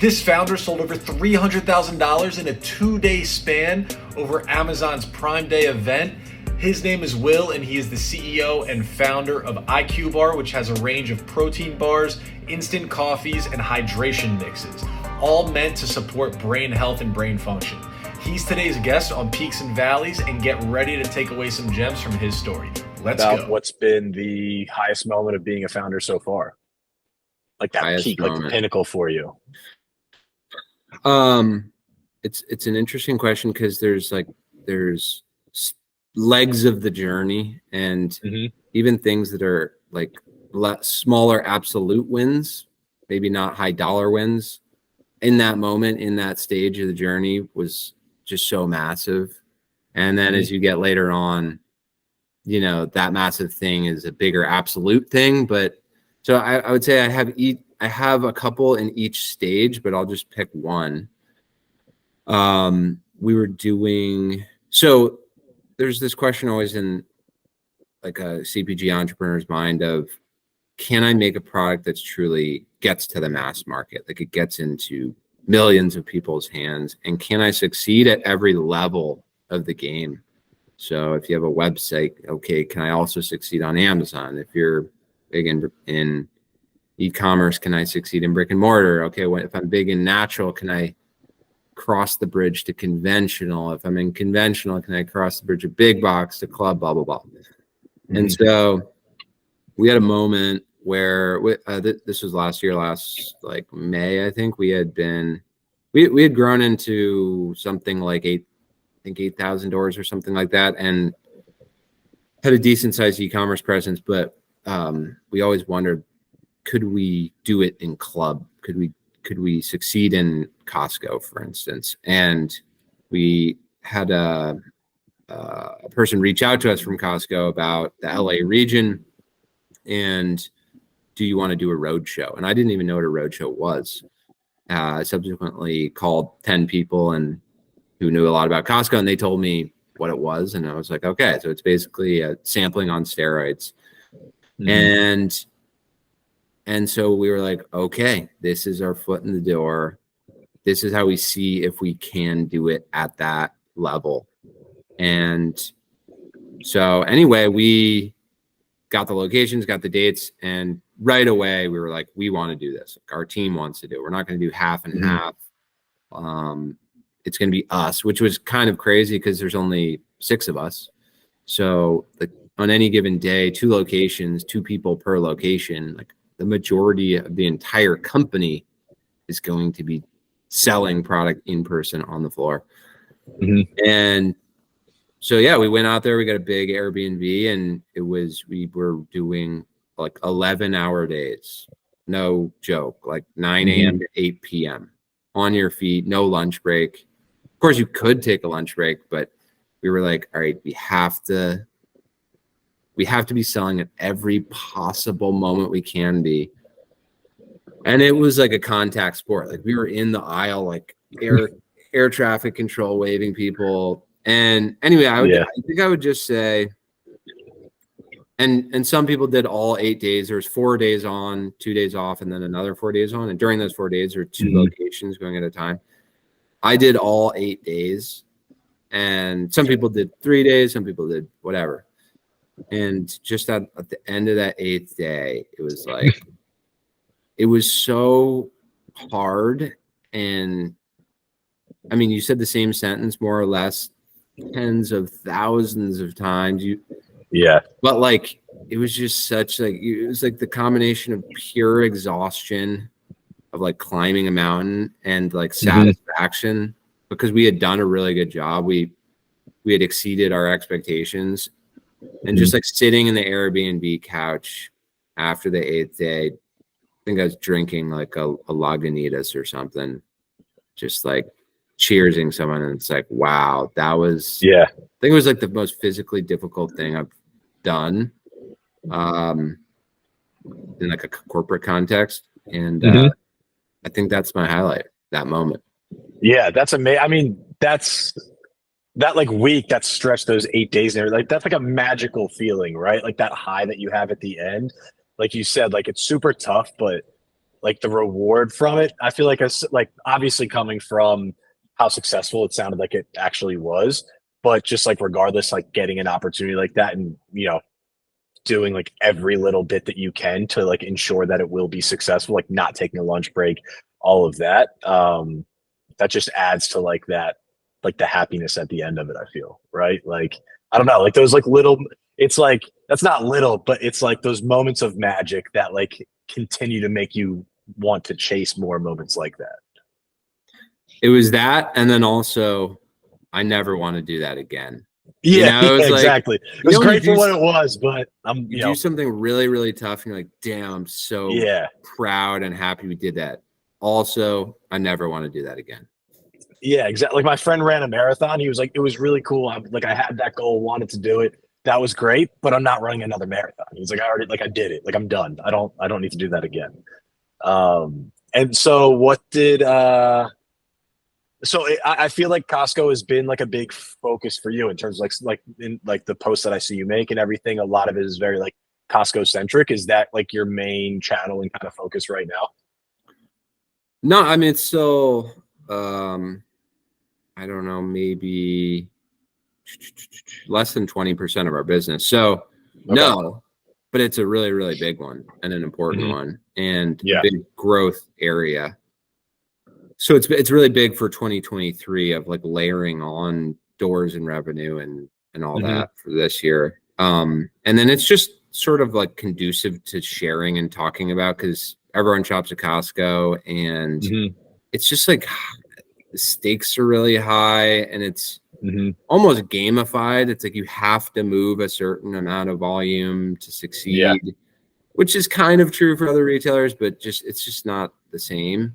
This founder sold over $300,000 in a 2-day span over Amazon's Prime Day event. His name is Will, and he is the CEO and founder of IQBar, which has a range of protein bars, instant coffees, and hydration mixes, all meant to support brain health and brain function. He's today's guest on Peaks and Valleys, and get ready to take away some gems from his story. Let's go. What's been the highest moment of being a founder so far? Like that Highest peak, moment. like the pinnacle for you. It's an interesting question because there's legs of the journey, and even things that are like smaller absolute wins, maybe not high dollar wins. In that moment, in that stage of the journey, was just so massive. And then as you get later on, you know, that massive thing is a bigger absolute thing. But so I would say I have a couple in each stage, but I'll just pick one. We were doing, so there's this question always in like a CPG entrepreneur's mind of, can I make a product that's truly gets to the mass market? Like it gets into millions of people's hands, and can I succeed at every level of the game? So if you have a website, okay, can I also succeed on Amazon? If you're big in e-commerce, can I succeed in brick and mortar? Okay, if I'm big in natural, can I cross the bridge to conventional? If I'm in conventional, can I cross the bridge of big box to club, blah, blah, blah. And so we had a moment where this was last like May, I think. We had grown into something like $8,000 or something like that, and had a decent sized e-commerce presence, but we always wondered, could we do it in club? Could we succeed in Costco, for instance? And we had a person reach out to us from Costco about the LA region, and do you want to do a road show? And I didn't even know what a road show was. I subsequently called 10 people and who knew a lot about Costco, and they told me what it was. And I was like, okay, so it's basically a sampling on steroids. And so we were like, okay, this is our foot in the door. This is how we see if we can do it at that level. And so anyway, we got the locations, got the dates, and right away we were like, we want to do this. Like, our team wants to do it. We're not going to do half and half. It's going to be us, which was kind of crazy because there's only 6 of us. So on any given day, 2 locations, 2 people per location, like the majority of the entire company is going to be selling product in person on the floor. And so, yeah, we went out there, we got a big Airbnb, and we were doing like 11-hour days. No joke, like 9 a.m. to 8 p.m. on your feet, no lunch break. Of course, you could take a lunch break, but we were like, all right, we have to be selling at every possible moment we can be. And it was like a contact sport. Like we were in the aisle, like air traffic control, waving people. And anyway, I think I would just say, and some people did all 8 days. There was 4 days on, 2 days off, and then another 4 days on. And during those 4 days, there were 2 locations going at a time. I did all 8 days, and some people did 3 days, some people did whatever. And just at the end of that 8th day, it was like, it was so hard. And I mean, you said the same sentence more or less tens of thousands of times. But like, it was just it was like the combination of pure exhaustion of like climbing a mountain and like satisfaction, because we had done a really good job. We had exceeded our expectations. And just like sitting in the Airbnb couch after the 8th day, I think I was drinking like a Lagunitas or something, just like cheersing someone. And it's like, wow, that was, I think it was like the most physically difficult thing I've done in like a corporate context. And I think that's my highlight, that moment. Yeah, that's amazing. I mean, that like week, that stretch, those 8 days there, like that's like a magical feeling, right? Like that high that you have at the end. Like you said, like it's super tough, but like the reward from it. I feel like like obviously coming from how successful it sounded like it actually was, but just like regardless, like getting an opportunity like that and doing like every little bit that you can to like ensure that it will be successful, like not taking a lunch break, all of that. That just adds to like that, like the happiness at the end of it, I feel, right? Like, I don't know, like those like little, it's like, that's not little, but it's like those moments of magic that like continue to make you want to chase more moments like that. It was that. And then also, I never want to do that again. Yeah, it was like, exactly. It was great for what it was, but you do something really, really tough, and you're like, damn, I'm so proud and happy we did that. Also, I never want to do that again. Yeah, exactly. Like my friend ran a marathon. He was like, it was really cool. I had that goal, wanted to do it. That was great, but I'm not running another marathon. He's like, I did it. Like I'm done. I don't need to do that again. And so what did I feel like Costco has been like a big focus for you in terms of like in like the posts that I see you make and everything. A lot of it is very like Costco centric. Is that like your main channel and kind of focus right now? No, I mean, it's still, I don't know, maybe less than 20% of our business. So no, but it's a really, really big one and an important one and a big growth area. So it's really big for 2023 of like layering on doors and revenue and all that for this year. And then it's just sort of like conducive to sharing and talking about, because everyone shops at Costco and it's just like the stakes are really high and it's almost gamified. It's like you have to move a certain amount of volume to succeed, which is kind of true for other retailers, but it's just not the same.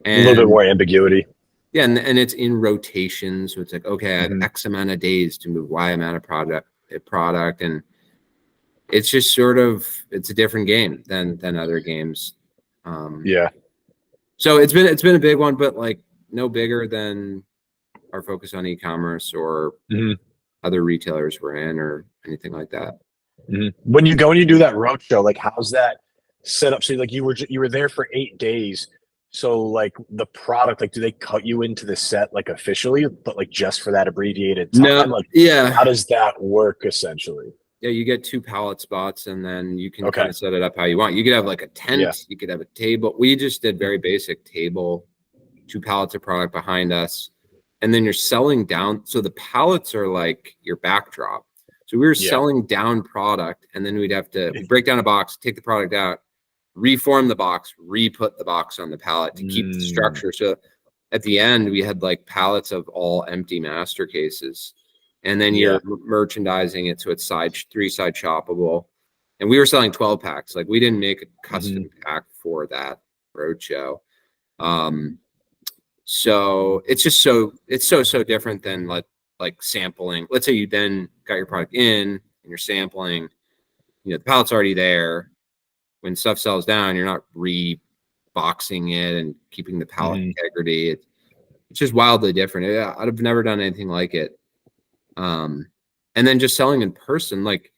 And, a little bit more ambiguity. Yeah, and it's in rotation. So it's like, okay, I have X amount of days to move Y amount of product. And it's just sort of, it's a different game than other games. So it's been a big one, but like no bigger than our focus on e-commerce or other retailers we're in or anything like that. When you go and you do that roadshow, like how's that set up? So like you were there for 8 days. So like the product, like do they cut you into the set like officially, but like just for that abbreviated time? No, like yeah. How does that work essentially? Yeah, you get 2 pallet spots and then you can kind of set it up how you want. You could have like a tent, you could have a table. We just did very basic table, 2 pallets of product behind us. And then you're selling down. So the pallets are like your backdrop. So we were selling down product and then we'd have to break down a box, take the product out, reform the box, re-put the box on the pallet to keep the structure. So at the end, we had like pallets of all empty master cases. And then you're merchandising it so it's 3-side shoppable. And we were selling 12 packs. Like we didn't make a custom pack for that roadshow. So it's just so different than like sampling. Let's say you then got your product in and you're sampling, the pallet's already there. When stuff sells down, you're not reboxing it and keeping the pallet integrity. It's just wildly different. I've never done anything like it. And then just selling in person, like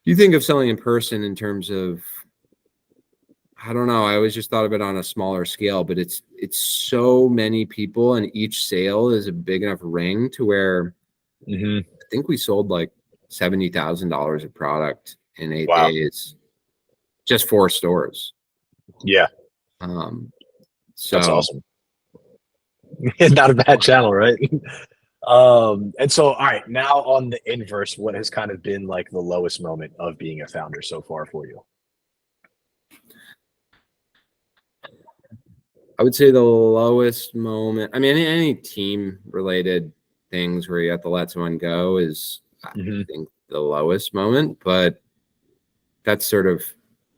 you think of selling in person in terms of, I don't know. I always just thought of it on a smaller scale, but it's so many people and each sale is a big enough ring to where I think we sold like $70,000 of product in 8 days. Just 4 stores. Yeah. So that's awesome. Not a bad channel, right? And so, all right, now on the inverse, what has kind of been like the lowest moment of being a founder so far for you? I would say the lowest moment, I mean, any team related things where you have to let someone go is, I think, the lowest moment, but that's sort of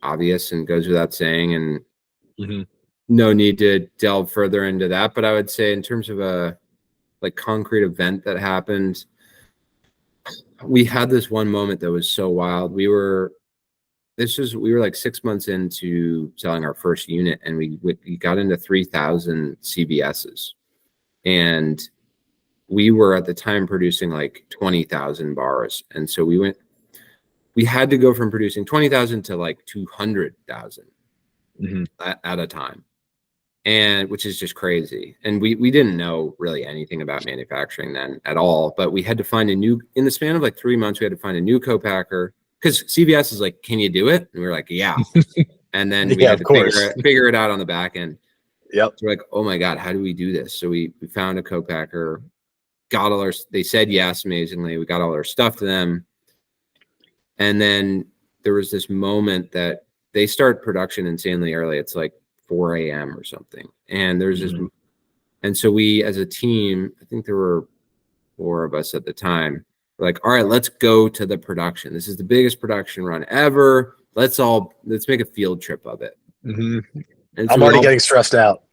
obvious and goes without saying, and no need to delve further into that. But I would say in terms of a like concrete event that happened, we had this one moment that was so wild. We were like 6 months into selling our first unit, and we got into 3,000 CVSs, and we were at the time producing like 20,000 bars, and so we had to go from producing 20,000 to like 200,000. at a time, and which is just crazy. And we didn't know really anything about manufacturing then at all, but we had to find in the span of like 3 months, we had to find a new co-packer, because CVS is like, can you do it? And we were like, yeah. And then we had to figure it out on the back end. Yep. So we're like, oh my God, how do we do this? So we found a co-packer, they said yes, amazingly. We got all our stuff to them. And then there was this moment that they start production insanely early. It's like 4 a.m. or something. And there's this, and so we as a team, I think there were 4 of us at the time, we're like, all right, let's go to the production. This is the biggest production run ever. Let's make a field trip of it. And so I'm already getting stressed out.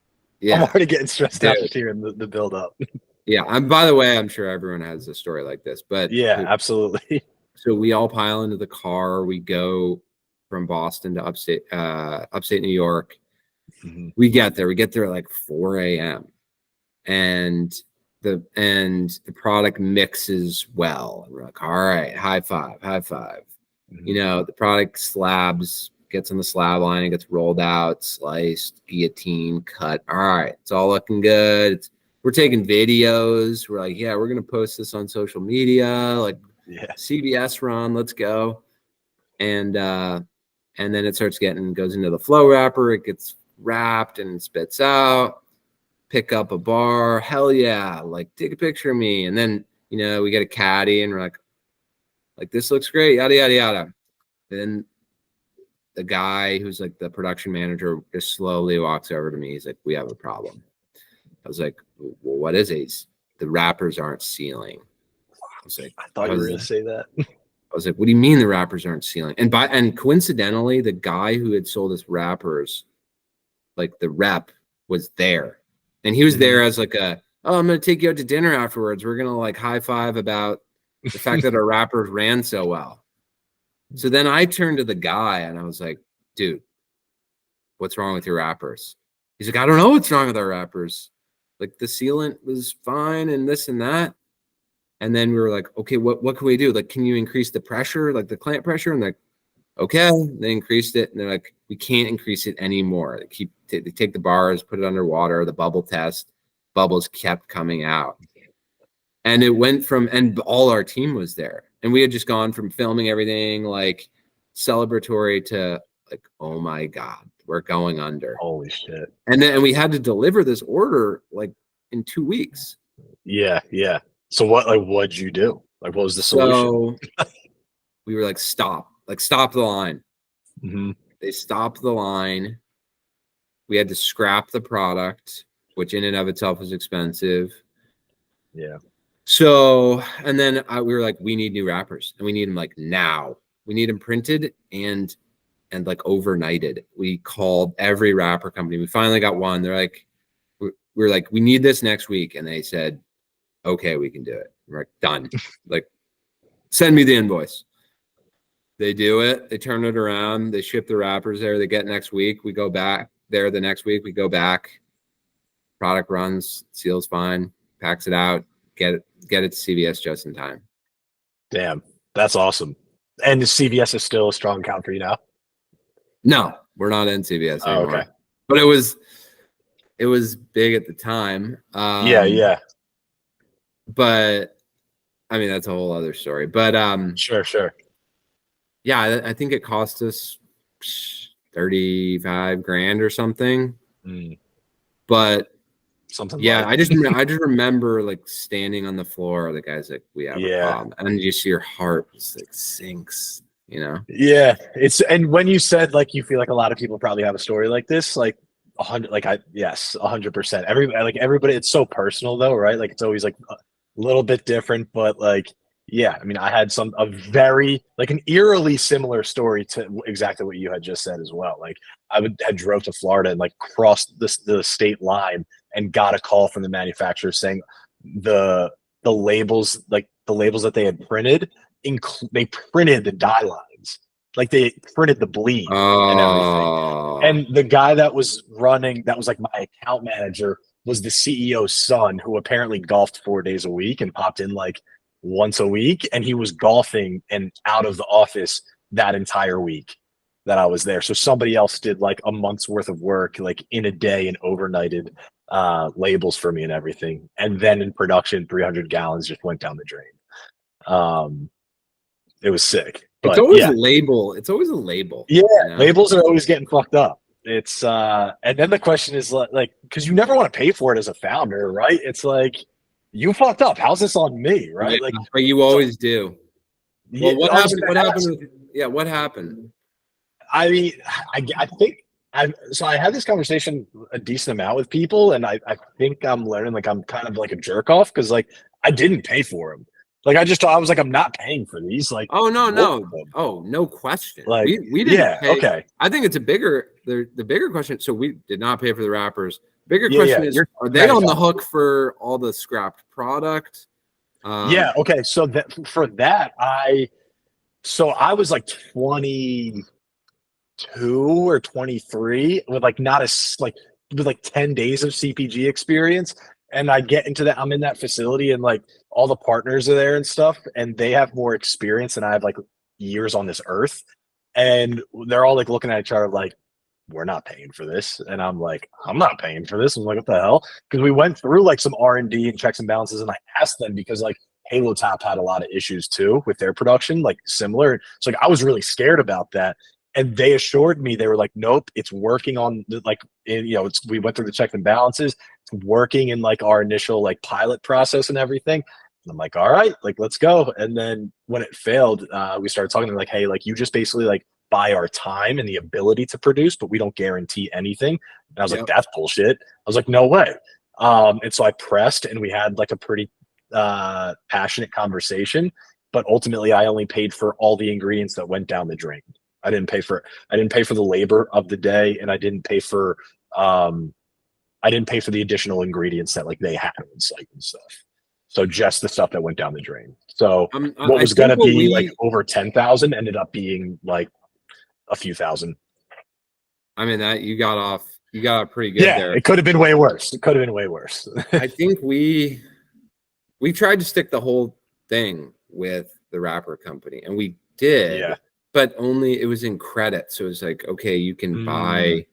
Yeah. I'm already getting stressed out just hearing the build up. Yeah. By the way, I'm sure everyone has a story like this, but yeah, absolutely. So we all pile into the car. We go from Boston to upstate New York. We get there at like 4 a.m. and the product mixes well. And we're like, all right, high five. You know, the product gets on the slab line, it gets rolled out, sliced, guillotine, cut. All right, it's all looking good. We're taking videos. We're like, yeah, we're gonna post this on social media, like CBS run, let's go. And then it goes into the flow wrapper, it gets wrapped and spits out. Pick up a bar, hell yeah, like take a picture of me. And then, you know, we get a caddy and we're like this looks great, yada yada yada. Then the guy who's like the production manager just slowly walks over to me. He's like, we have a problem. I was like, well, what is it? The wrappers aren't sealing. I was like, I thought you were going to say that. I was like, what do you mean the wrappers aren't sealing? And coincidentally, the guy who had sold us wrappers, like the rep, was there. And he was there as like I'm going to take you out to dinner afterwards. We're going to like high five about the fact that our wrappers ran so well. So then I turned to the guy and I was like, dude, what's wrong with your wrappers? He's like, I don't know what's wrong with our wrappers. Like the sealant was fine and this and that. And then we were like, okay, what can we do? Like, can you increase the pressure, like the clamp pressure? And like, okay, they increased it. And they're like, we can't increase it anymore. They take the bars, put it underwater, the bubble test, bubbles kept coming out. And it went from, and all our team was there. And we had just gone from filming everything like celebratory to like, oh my God, we're going under. Holy shit. And we had to deliver this order like in 2 weeks. Yeah. So what'd you do? Like, what was the solution? So we were like, stop the line. They stopped the line. We had to scrap the product, which in and of itself was expensive. Yeah. So, and then we were like, we need new wrappers and we need them like now. We need them printed and like overnighted. We called every wrapper company. We finally got one. They're like, we're like, we need this next week. And they said, okay, we can do it. We're like, done. Like, send me the invoice. They do it. They turn it around. They ship the wrappers there. They get next week. We go back there the next week. We go back. Product runs, seals fine, packs it out, get it to CVS just in time. Damn, that's awesome. And the CVS is still a strong account for you now? No, we're not in CVS anymore. Okay. But it was big at the time. Yeah. But I mean, that's a whole other story. But sure. Yeah, I think it cost us $35,000 or something. But something. Yeah, I just remember like standing on the floor. The guy's like, "We have a problem," and you see your heart just like sinks. You know? Yeah, and when you said like you feel like a lot of people probably have a story like this, like 100%. Everybody, it's so personal though, right? Like it's always like a little bit different, but like. Yeah, I mean, I had a very like an eerily similar story to exactly what you had just said as well. Like had drove to Florida and like crossed the state line and got a call from the manufacturer saying the labels, like the labels that they had printed, they printed the dye lines, like they printed the bleed and everything. And the guy that was like my account manager was the CEO's son, who apparently golfed 4 days a week and popped in like once a week, and he was golfing and out of the office that entire week. that I was there. So somebody else did like a month's worth of work, like in a day, and overnighted labels for me and everything. And then in production, 300 gallons just went down the drain. It was sick. But It's always yeah. a label. It's always a label. Yeah, you know? labels are always getting fucked up. It's and then the question is like, because you never want to pay for it as a founder, right? It's like, you fucked up. How's this on me, right? Yeah, like, but you always do. Well, what I was happened? gonna What ask. happened? Yeah, what happened? I mean, I think I had this conversation a decent amount with people, and I think I'm learning like I'm kind of like a jerk off because like I didn't pay for them. Like I was like, I'm not paying for these. Like, Oh no, look no, at them. oh no question. Like, we didn't yeah, pay. okay, I think it's a bigger the bigger question. So we did not pay for the wrappers. Bigger yeah, question yeah. is, You're are they on the manufacturing. hook for all the scrapped product? Yeah, okay. So that for that, I was like 22 or 23 with like not like with like 10 days of CPG experience. And I get into that, I'm in that facility and like all the partners are there and stuff, and they have more experience than I have like years on this earth. And they're all like looking at each other like, we're not paying for this. And I'm like, I'm not paying for this. I'm like, what the hell? Because we went through like some R&D and checks and balances, and I asked them because like Halo Top had a lot of issues too with their production, like similar. So like I was really scared about that. And they assured me, they were like, nope, it's working on the, like, we went through the checks and balances. It's working in like our initial like pilot process and everything. And I'm like, all right, like, let's go. And then when it failed, we started talking to them like, hey, like you just basically like buy our time and the ability to produce, but we don't guarantee anything. And I was like, that's bullshit. I was like, no way. And so I pressed, and we had like a pretty passionate conversation, but ultimately I only paid for all the ingredients that went down the drain. I didn't pay for the labor of the day, and I didn't pay for the additional ingredients that like they had on site and stuff. So just the stuff that went down the drain. So what was going to be like over 10,000 ended up being like a few thousand. I mean, that you got off pretty good there. It could have been way worse. I think we tried to stick the whole thing with the wrapper company, and we did. Yeah. But only it was in credit. So it was like, okay, you can buy,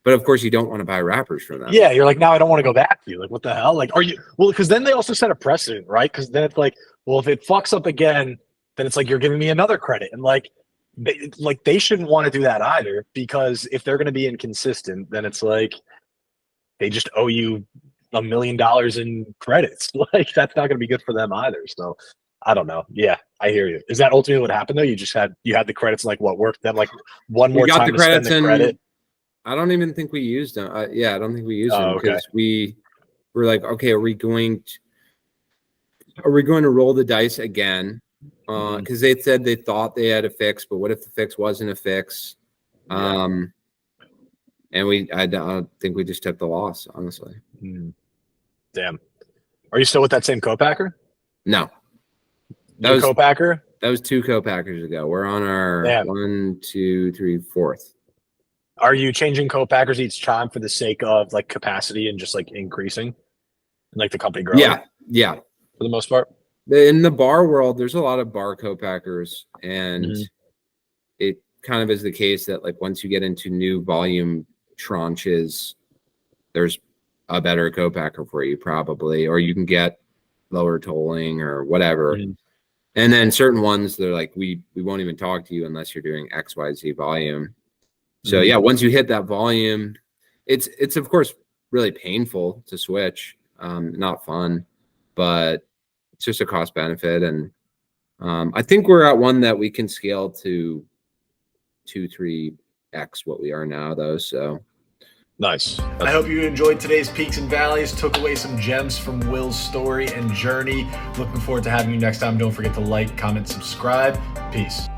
but of course you don't want to buy wrappers from them. Yeah, you're like, now I don't want to go back to you. Like, what the hell? Like, are you because then they also set a precedent, right? Because then it's like, well, if it fucks up again, then it's like you're giving me another credit. And like they shouldn't want to do that either, because if they're gonna be inconsistent, then it's like they just owe you $1 million in credits. Like, that's not gonna be good for them either. So I don't know. Yeah, I hear you. Is that ultimately what happened though? You had the credits, like what worked then like one more time to spend the credit? I don't even think we used them. I don't think we used them because we were like, okay, are we going to roll the dice again? Because they said they thought they had a fix, but what if the fix wasn't a fix? And I don't think we just took the loss, honestly. Damn. Are you still with that same co-packer? No. Co-packer? That was 2 co-packers ago. We're on our 1, 2, 3, 4th. Are you changing co-packers each time for the sake of like capacity and just like increasing, and like the company growing? Yeah. For the most part. In the bar world, there's a lot of bar co-packers, and it kind of is the case that like once you get into new volume tranches, there's a better co-packer for you probably, or you can get lower tolling or whatever. And then certain ones, they're like, we won't even talk to you unless you're doing XYZ volume. So yeah, once you hit that volume, it's of course really painful to switch, not fun, but it's just a cost benefit. And I think we're at one that we can scale to 2-3x what we are now though. So nice. I hope you enjoyed today's peaks and valleys, took away some gems from Will's story and journey. Looking forward to having you next time. Don't forget to like, comment, subscribe. Peace.